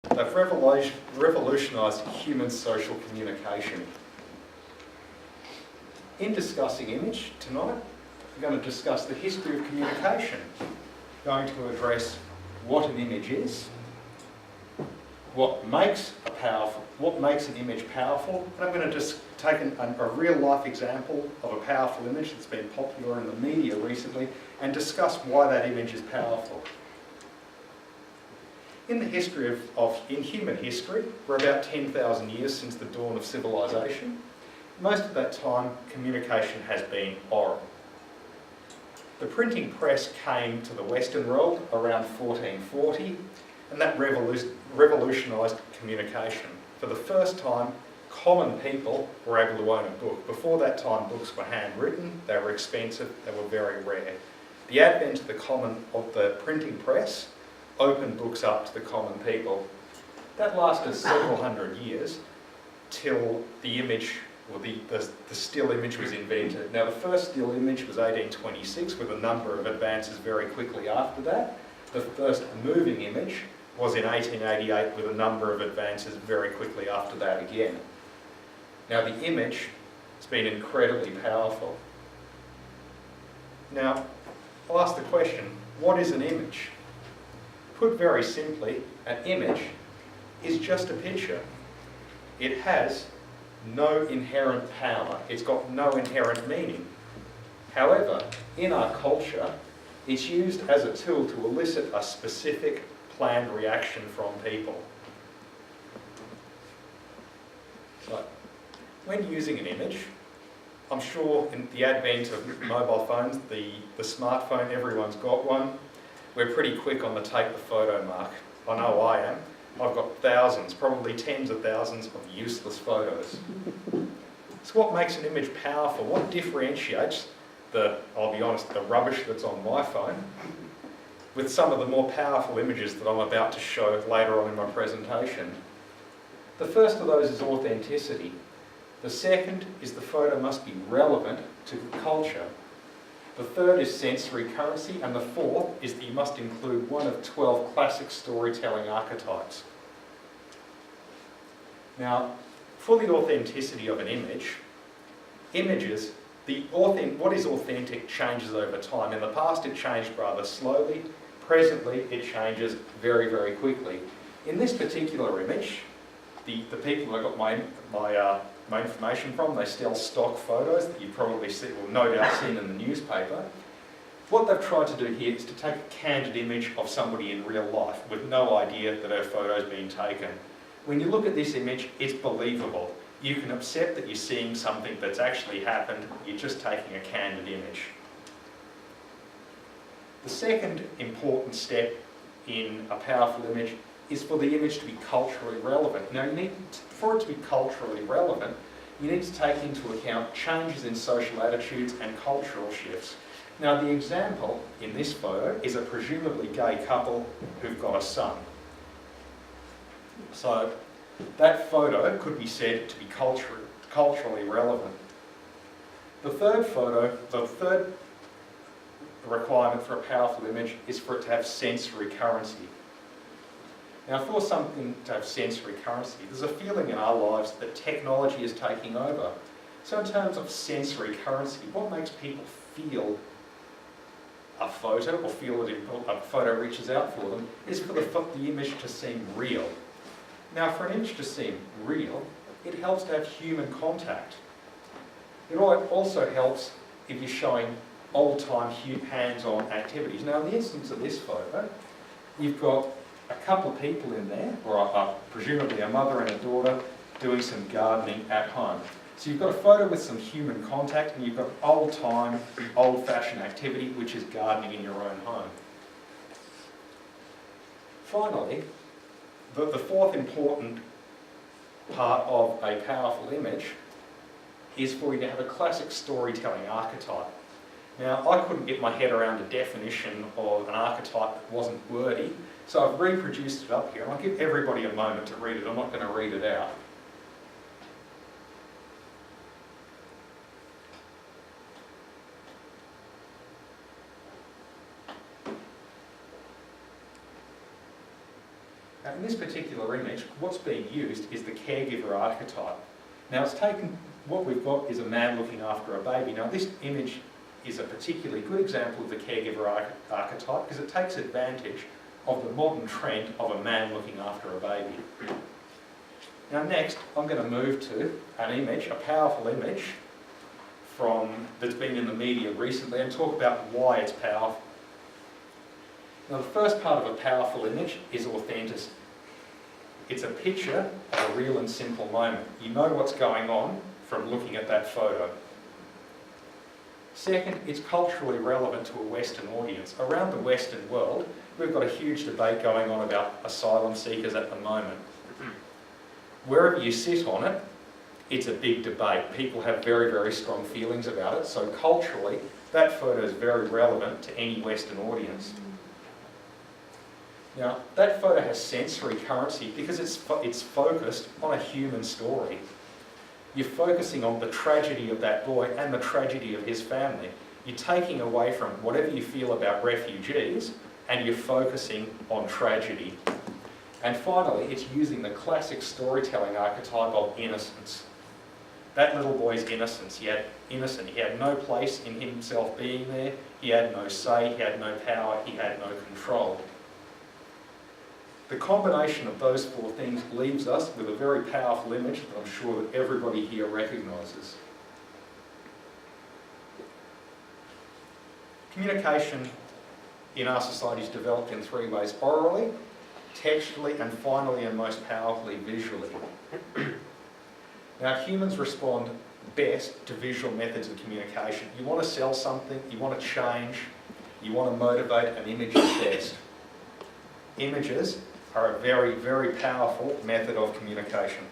They've revolutionised human social communication. In discussing image tonight, we're going to discuss the history of communication. Going to address what an image is, what makes an image powerful, and I'm going to just take a real life example of a powerful image that's been popular in the media recently and discuss why that image is powerful. In the history in human history, we're about 10,000 years since the dawn of civilization. Most of that time, communication has been oral. The printing press came to the Western world around 1440, and that revolutionised communication. For the first time, common people were able to own a book. Before that time, books were handwritten, they were expensive, they were very rare. The advent of the printing press opened books up to the common people. That lasted several hundred years till the image, or the still image was invented. Now the first still image was 1826 with a number of advances very quickly after that. The first moving image was in 1888 with a number of advances very quickly after that again. Now the image has been incredibly powerful. Now I'll ask the question, what is an image? Put very simply, an image is just a picture. It has no inherent power. It's got no inherent meaning. However, in our culture, it's used as a tool to elicit a specific planned reaction from people. So, when using an image, I'm sure in the advent of mobile phones, the smartphone, everyone's got one. We're pretty quick on the take the photo mark. I know I am. I've got thousands, probably tens of thousands of useless photos. So what makes an image powerful? What differentiates I'll be honest, the rubbish that's on my phone with some of the more powerful images that I'm about to show later on in my presentation? The first of those is authenticity. The second is the photo must be relevant to the culture. The third is sensory currency, and the fourth is that you must include one of 12 classic storytelling archetypes. Now, for the authenticity of an image, what is authentic changes over time. In the past it changed rather slowly, presently it changes very, very quickly. In this particular image, the people I got my information from, they sell stock photos that you've probably seen, or no doubt seen in the newspaper. What they've tried to do here is to take a candid image of somebody in real life with no idea that her photo's been taken. When you look at this image, it's believable. You can accept that you're seeing something that's actually happened, you're just taking a candid image. The second important step in a powerful image is for the image to be culturally relevant. Now, for it to be culturally relevant, you need to take into account changes in social attitudes and cultural shifts. Now, the example in this photo is a presumably gay couple who've got a son. So, that photo could be said to be culturally relevant. The third requirement for a powerful image is for it to have sensory currency. Now, for something to have sensory currency, there's a feeling in our lives that technology is taking over. So in terms of sensory currency, what makes people feel a photo, or feel that a photo reaches out for them, is for the image to seem real. Now, for an image to seem real, it helps to have human contact. It also helps if you're showing old-time hands-on activities. Now, in the instance of this photo, you've got a couple of people in there, or presumably a mother and a daughter, doing some gardening at home. So you've got a photo with some human contact, and you've got old-time, old-fashioned activity, which is gardening in your own home. Finally, the fourth important part of a powerful image is for you to have a classic storytelling archetype. Now, I couldn't get my head around a definition of an archetype that wasn't wordy, so I've reproduced it up here, and I'll give everybody a moment to read it. I'm not going to read it out. Now, in this particular image, what's being used is the caregiver archetype. Now it's taken, what we've got is a man looking after a baby. Now this image is a particularly good example of the caregiver archetype because it takes advantage of the modern trend of a man looking after a baby. Now next, I'm going to move to an image, a powerful image that's been in the media recently, and talk about why it's powerful. Now the first part of a powerful image is authenticity. It's a picture of a real and simple moment. You know what's going on from looking at that photo. Second, it's culturally relevant to a Western audience. Around the Western world, we've got a huge debate going on about asylum seekers at the moment. Wherever you sit on it, it's a big debate. People have very, very strong feelings about it. So culturally, that photo is very relevant to any Western audience. Now, that photo has sensory currency because it's focused on a human story. You're focusing on the tragedy of that boy and the tragedy of his family. You're taking away from whatever you feel about refugees and you're focusing on tragedy. And finally, it's using the classic storytelling archetype of innocence. That little boy's innocence. He had no place in himself being there. He had no say, he had no power, he had no control. The combination of those four things leaves us with a very powerful image that I'm sure that everybody here recognises. Communication in our society is developed in three ways: orally, textually, and finally and most powerfully, visually. Now, humans respond best to visual methods of communication. You want to sell something, you want to change, you want to motivate, an image is best. Images are a very, very powerful method of communication.